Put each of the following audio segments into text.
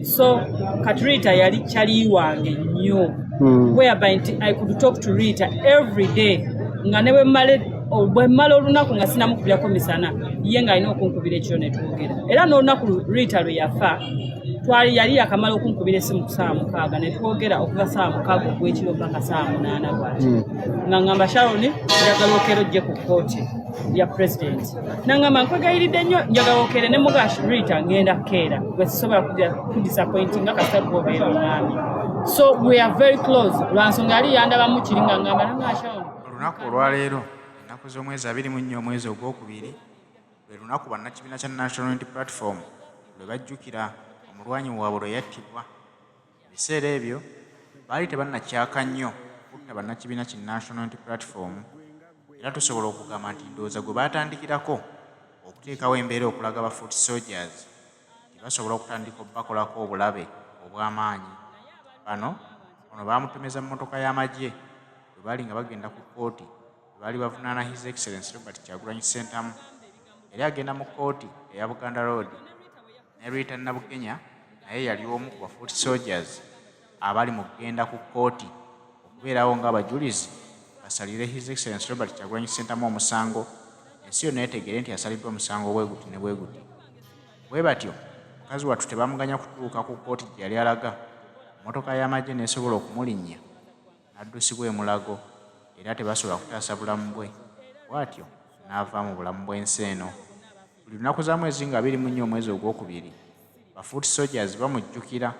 So Ritah yali chali wange nnyo, whereby I could talk to Ritah every day nga ne bwe mmala olunaku nga sinamukubirako misana ye ng'alina okunkubira ekiro ne twogera. Era n'olunaku Ritah lwe yafa yali yakamala okunkubira essimu ku ssaawa 6 ne twogera okuva ssaawa 6 ogw'ekiro mpaka ssaawa 8 bw'ati nga ngamba Sharon njagala okero ojje ku kkooti ya president. Nangamba nkwegayiridde nnyo njagala okere ne mugashi Ritah ngenda kukeera gwe sisobola kudisappointing nga kasita gwobeera omwami. So we are very close. Lwansonga yali yandabamu kiri nga ngamba nanga Sharon. Olunaku olwaleero ennaku z'omwezi 24 omwezi ogwokubiri lwe lunaku bannakibiina kya National Unity Platform lwe bajjukira omulwanyi waabwe lwe yattibwa. Ebiseera ebyo baali tebannakyaka nnyo kutta bannakibiina ki National Unity Platform, era tusobola okugamba nti ndowooza gwe baatandikirako okuteekawo embeera okulaga ba foot soldiers tebasobola okutandika bakolako obulabe obw'amaanyi. Bano ono baamutomeza mu mmotoka y'amagye bwe baali nga bagenda ku kkooti bwe baali bavunaana His Excellency Robert Kyagulanyi Ssentamu. Yali agenda mu kkooti eya Buganda Road ne Ritah Nabukenya naye yali omu ku ba foot soldiers abali mu kugenda ku kkooti okubeerawo ng'abajulizi basalire His Excellency Robert Kyagulanyi Ssentamu omusango, ensi yonna etegeere nti yasaliddwa omusango bwe guti ne bwe guti. Bwe batyo mukazi wattu tebamuganya kutuuka ku kkooti gye yali alaga, emmotoka y'amagye n'esobola okumulinnya n'addusibwa emulago era tebasobola kutaasa bulamu bwe. Bw'atyo n'ava mu bulamu bw'ensi eno. Buli lunaku za mwezi nga 24 omwezi ogwokubiri ba foot soldiers bamujjukira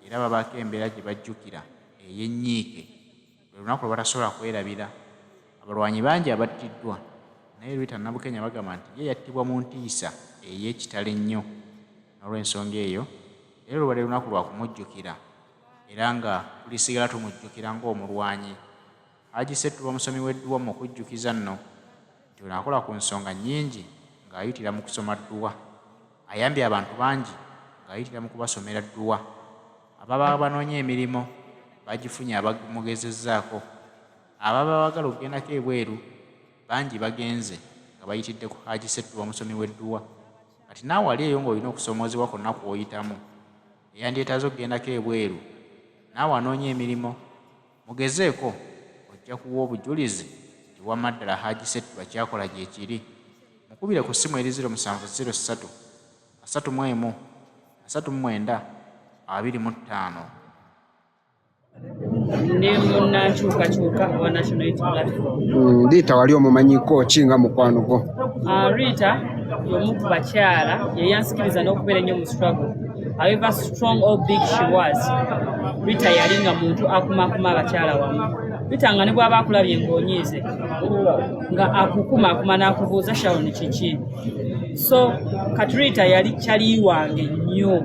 era babaako embeera gye bajjukira ey'ennyiike. Buli lunaku lwe batasobola kwerabira. Abalwanyi bangi abattiddwa naye Ritah Nabukenya bagamba nti ye yattibwa mu ntiisa ey'ekitalo ennyo. N'olw'ensonga eyo era lubadde lunaku lwa kumujjukira era nga tulisigala tumujjukira ng'omulwanyi. Haji Ssettuba omusomi w'edduwa mu okujjukiza nno nti ono akola ku nsonga nnyingi ng'ayitira mu kusoma dduwa. Ayambye abantu bangi ng'ayitira mu kubasomera dduwa. Ababa banoonya emirimu bagifunye abamugezezzaako. Ababa baagala okugendako ebweru bangi bagenze nga bayitidde ku Haji Ssettuba omusomi w'edduwa. Kati naawe ali eyo ng'olina okusomoozebwa kwonna kw'oyitamu eyandyetaaze okugendako ebweru naawe anoonya emirimu, mugezeeko ojja kuwa obujulizi nti wamma ddala Haji Ssettuba kyakola gye kiri. Mukubire ku ssimu eri 0703 31 39 25. Ndi munnankyukakyuka wa National Unity Platform. Ritah wali omumanyiko ki nga mukwano gwo? Ritah y'omu ku bakyala ye yansikiriza n'okubeera ennyo mu struggle. However strong or big she was, Ritah yali nga muntu akumakuma abakyala wamu. Ritah nga ne bw'aba akulabye ng'onyiize nga akukumakuma n'akubuuza Sharon kiki. So Ritah yali kyali wange nnyo,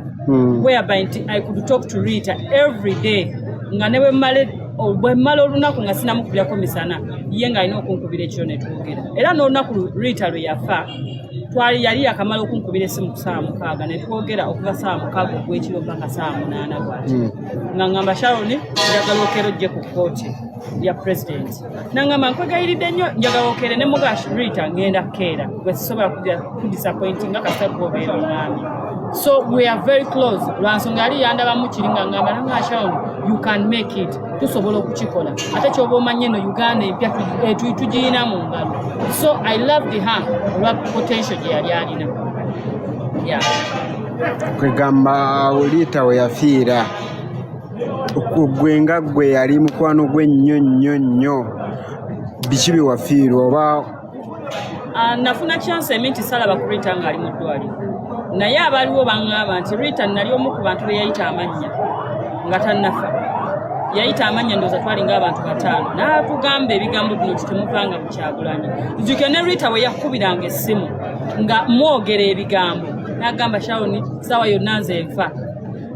whereby I could talk to Ritah every day nga ne bwe mmala olunaku nga sinamukubirako misana ye ng'alina okunkubira ekiro ne twogera. Era n'olunaku Ritah lwe yafa yali yakamala okunkubira essimu ku ssaawa 6 ne twogera okuva ssaawa 6 ogw'ekiro mpaka ssaawa 8 bw'ati nga ngamba Sharon njagala okero ojje ku kkooti ya president. Nangamba nkwegayiridde nnyo njagala okere ne mugashi Ritah ngenda kukeera gwe sisobola kudisappointing nga kasita gwobeera omwami. So we are very close. Lwansonga yali yandabamu kiri nga ngamba nanga Sharon you can make it. Tusobola okukikola. Ate ky'oba omanye eno Uganda empya tugiyina mu ngalo. So I loved her olwa potential gye yali alina. Yeah. Kwegamba Ritah we yafiira okugwe nga gwe yali mukwano gwe nnyo biki biwafiirwa oba? Nafuna chance eminti salaba ku Ritah ng'ali mu ddwaliro. Naye abaliwo baŋŋamba nti Ritah nali omu ku bantu be yayita amannya nga tannafa. Yayita amannya ndowooza twali ng'abantu 5 n'atugamba ebigambo bino kitemuvanga mu Kyagulanyi. Nzijukira ne Ritah we yakubiranga essimu nga mwogera ebigambo n'agamba Sharon ssaawa yonna nze nfa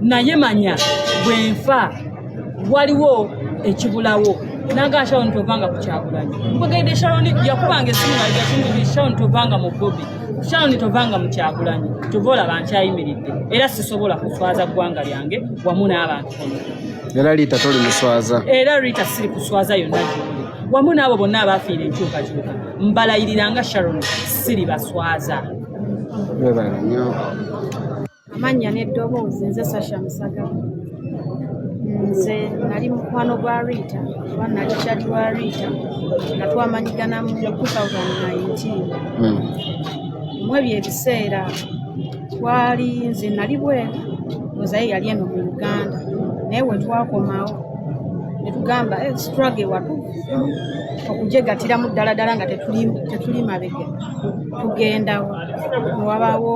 naye manya bwe nfa waliwo ekibulawo. N'agamba Sharon tovanga ku Kyagulanyi. Mpogedde Sharon yakubanga essimu nga ligakindu Sharon tovanga mu Bobi. Sharon tovanga mu Kyagulanyi. Tova olaba nkyayimiridde era sisobola kuswaza ggwanga lyange wamu n'abantu bonna. Era Ritah toli muswaza? Era Ritah siri kuswaza yonna gy'oli wamu n'abo bonna abaafiira enkyukakyuka. Mbalayiriranga Sharon siri baswaza. Webale nnyo. Amannya n'eddoboozi nze Sasha Musaga. Nze nali mukwano gwa Ritah, oba nali kyali wa Ritah nga twamanyigana mu 2019. Mu ebyo ebiseera twali nze nali bweru ozaye yali eno mu Uganda naye we twakomawo ne tugamba struggle watu okujegatiramu ddala nga tetuli mabega tugendawo wabaawo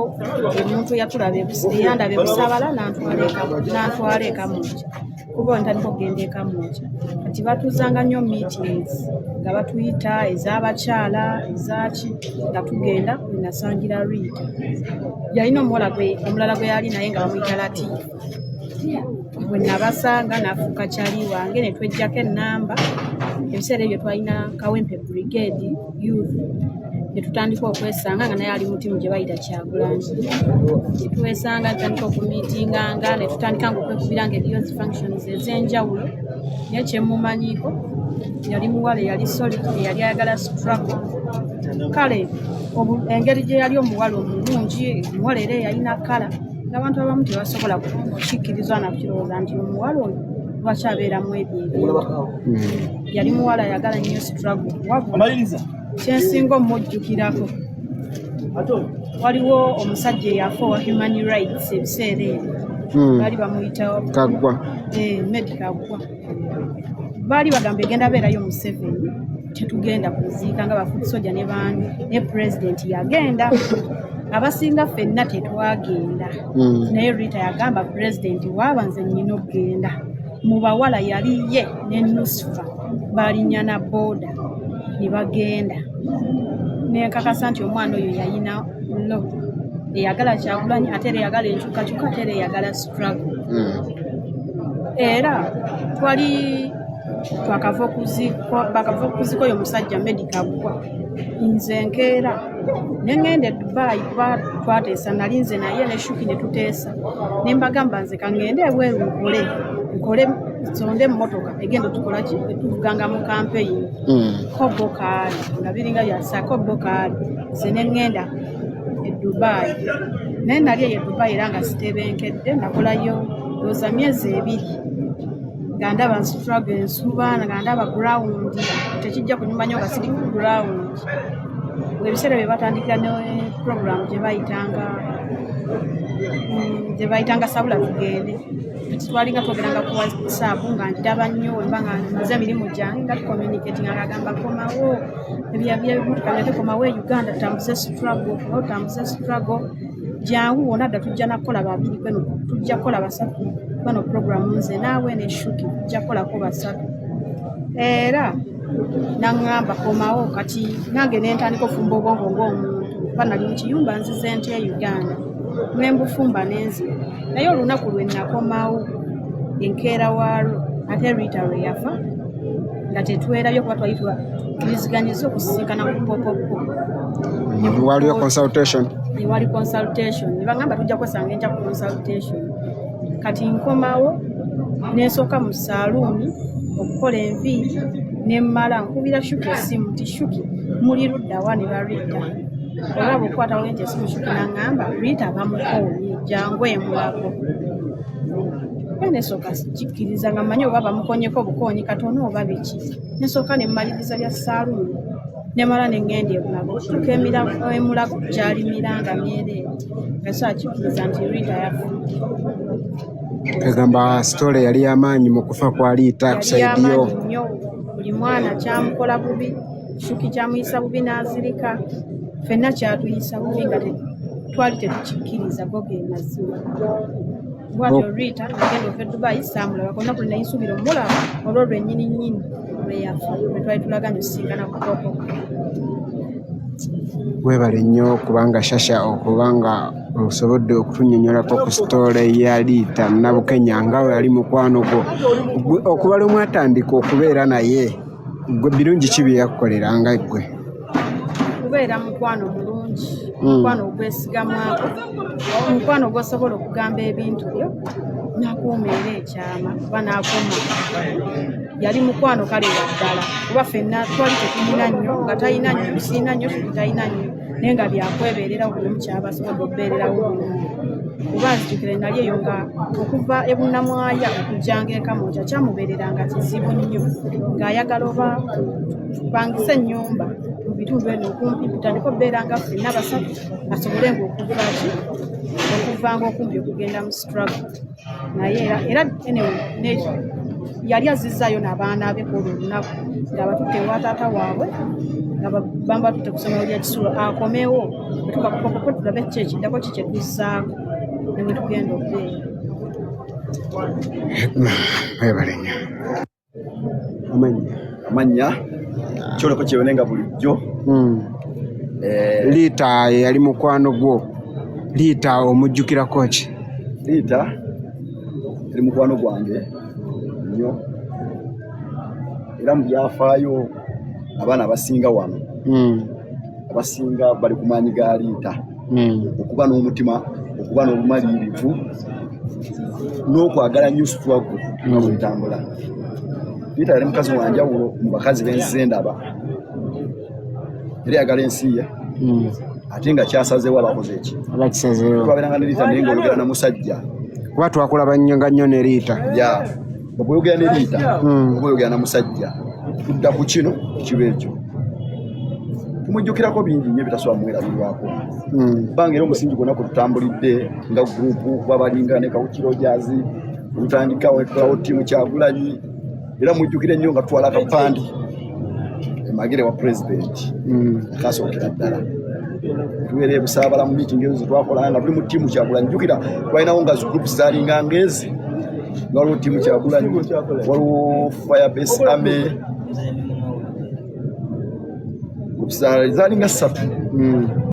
omuntu yatulaba yandaba ebusaabala n'antwala eka mukya kuba ntandika okugenda eka mukya kati batuuzanga nnyo meetings nga batuyita ez'abakyala ezaki nga tugenda we nasangira Ritah yalina omuwala omulala gwe yali naye nga bamuyita Latifa bwe nabasanga nafuuka kyali wange ne twejjako ennamba ebiseera ebyo twalina Kawempe Brigade Youth ne tutandika okwesanga nga naye ali mutimu gye bayita Kyagulanyi netwesanga tutandika okumiitinganga ne tutandika nga okwekubiranga ebyozi functions ez'enjawulo naye kyemumanyiko yali muwala eyali solid eyali ayagala struggle kale engeri gye yali omuwala omulungi omuwala era eyalina kala n'abantu abamu tebasobola kukikkiriza na kukirowooza nti omuwala oyo lwaki abeeramu ebyo yali muwala ayagala nnyo struggle kyensinga omujjukirako waliwo omusajja eyafa owa human rights ebiseera ebyo baali bamuyitawo Kaggwa Medi Kaggwa baali bagamba egenda beerayo Museveni tetugenda kuziika nga bafuusoja ne bandi ne president yagenda abasinga ffenna tetwagenda naye Ritah yagamba president waaba nze nnyina okugenda mu bawala yali ye ne Nusifa balinnya na booda ne bagenda nenkakasa nti omwana oyo yayina lo eyagala Kyagulanyi ate era eyagala enkyukakyuka ate era eyagala struggle era twali bakava okuziko oyo musajja Medi Kaggwa nze nkeera nengende Dubai twateesa nali nze naye ne Shuki ne tuteesa ne mbagamba nze kangende ebweru nkole sonde emmotoka egenda tukolaki etuvuganga mu campaign kobokaali nga biringa byasa kobokaali nze nengenda e Dubai naye nali eyo Dubai era nga sitebenkedde nakolayo looza myezi 2 nga ndaba struggle ensuba nga ndaba ground tekijja kunyuma nnyo nga siri ku ground ebiseera bye batandikira ne program gye bayitanga sabula tugende twalinga twogeranga ku WhatsApp nga ndaba nnyo mba nga nze emirimu gyange nga tucommunicating agamba komawo ebyabyabitukaleke komawo e Uganda tutambuze struggle jangu wona dda tujja nakola babiri kweno tujja kola basatu kweno program nze naawe ne Shuki tujja kolako basatu era nangamba komawo kati nange nentandika ofumba obwongo ng'omuntu kuba nali mu kiyumba nzize nti e Uganda nembufumba nenzi naye olunaku lwe nakomawo enkeera waalwo ate Ritah lwe yafa nga tetwerabye kuba twali tuliziganyiza okusisinkana ku popopo waliyo consultation wali consultation nibagamba tujja kwesanga enkya ku consultation kati nkomawo nensooka mu saaluuni okukola enviiri nemmala nkubira Shuki essimu nti Shuki muli luddawa ne ba Ritah olaba okukwatawo nti essimu Shuki naŋŋamba Ritah bamukoonye jangu emulako nesooka kikkiriza nga mmanyi oba bamukoonyeko obukoonyi katono oba biki nesooka nemmaliriza bya saaluuni nemala neŋŋenda emulago okutuuka emulago gyali miranga myereere nga sakikkiriza nti Ritah yafudde kagamba sitole yali y'amaanyi mu kufa kwa Ritah kusaidiyo nnyo buli mwana kyamukola bubi Shuki kyamuyisa bubi n'azirika ffenna kyatuyisa bubi nga twali tetukikkiriza go ge mazima bwatyo Ritah agenda ova e Dubai saamulaba kolunaku lwe nayinsuubira omulaba olwo lwennyini lwe yafa lwe twali tulaganye osisinkana ku popo webale nnyo kubanga Shasha okubanga osobodde okutunnyonnyolako ku sitole ya Ritah Nabukenya nga we yali mukwano gwo okuba lwe mwatandika okubeera naye gwe birungi ki bye yakukoleranga ggwe kubeera mukwano mulungi mukwano ogwesigamwako mukwano gwosobola okugamba ebintu byo nakuuma era ekyama kuba nakuuma yali mukwano kale waddala kuba ffenna twali tetulina nnyo nga talina nnyo siina nnyo talina nnyo naye nga byakwebeererawo buli mukyaba asobodde okubeererawo bulungi kuba nzijukire nali eyo nga okuva ebunnamwaya okujjanga eka Mukya kyamubeereranga kizibu nnyo ng'ayagala oba tupangise ennyumba mu bitundu eno okumpi tutandika okubeera nga ffenna basatu asobole okuvanga okumpi okugenda mu struggle naye era anyway yali azizzaayo n'abaana be kwolwo olunaku ng'abatutte ewa taata waabwe nga bamba tutte ku ssomero lya Kisulo akomewo etukakukoko tulabe ki ekiddako ki kye tuzzaako ne bwe tugenda okubeera. Webalenya amanya kyoleko kyebonenga bulijjo. Ritah yali mukwano gwo. Ritah omujjukirako ki? Ritah yali mukwano gwange nnyo era mu byafaayo abaana abasinga wano abasinga bali ku maanyi ga Ritah okuba n'omutima okuba n'obumalirivu n'okwagala nnyo struggle nga bwetambula. Ritah yali mukazi wanjawulo mu bakazi b'ensi ndaba yali ayagala ensi ye ate nga kyasazeewo abakoze eki twabeeranga ne Ritah naye ng'oyogera na musajja kuba twakulaba nnyo ne Ritah oba oyogera ne Ritah oba oyogera na musajja tudda ku kino kiba ekyo tumujjukirako bingi nnyo bitasobola mwerabirwako kubanga era omusingi gwonna kwe tutambulidde nga gurupu kuba balinga ne Kawukiro Jazz tutandikawo ekolawo ttiimu Kyagulanyi era mujjukire nnyo nga tutwala akapande emagere wa pulezidenti akasookera ddala tubeera ebusaabala mu miitingi ezo zetwakola nga tuli mu ttiimu Kyagulanyi jjukira twalinawo nga zigurupu zaalinga ngezi nga waliwo ttiimu Kyagulanyi waliwo Firebase Army zaalinga 3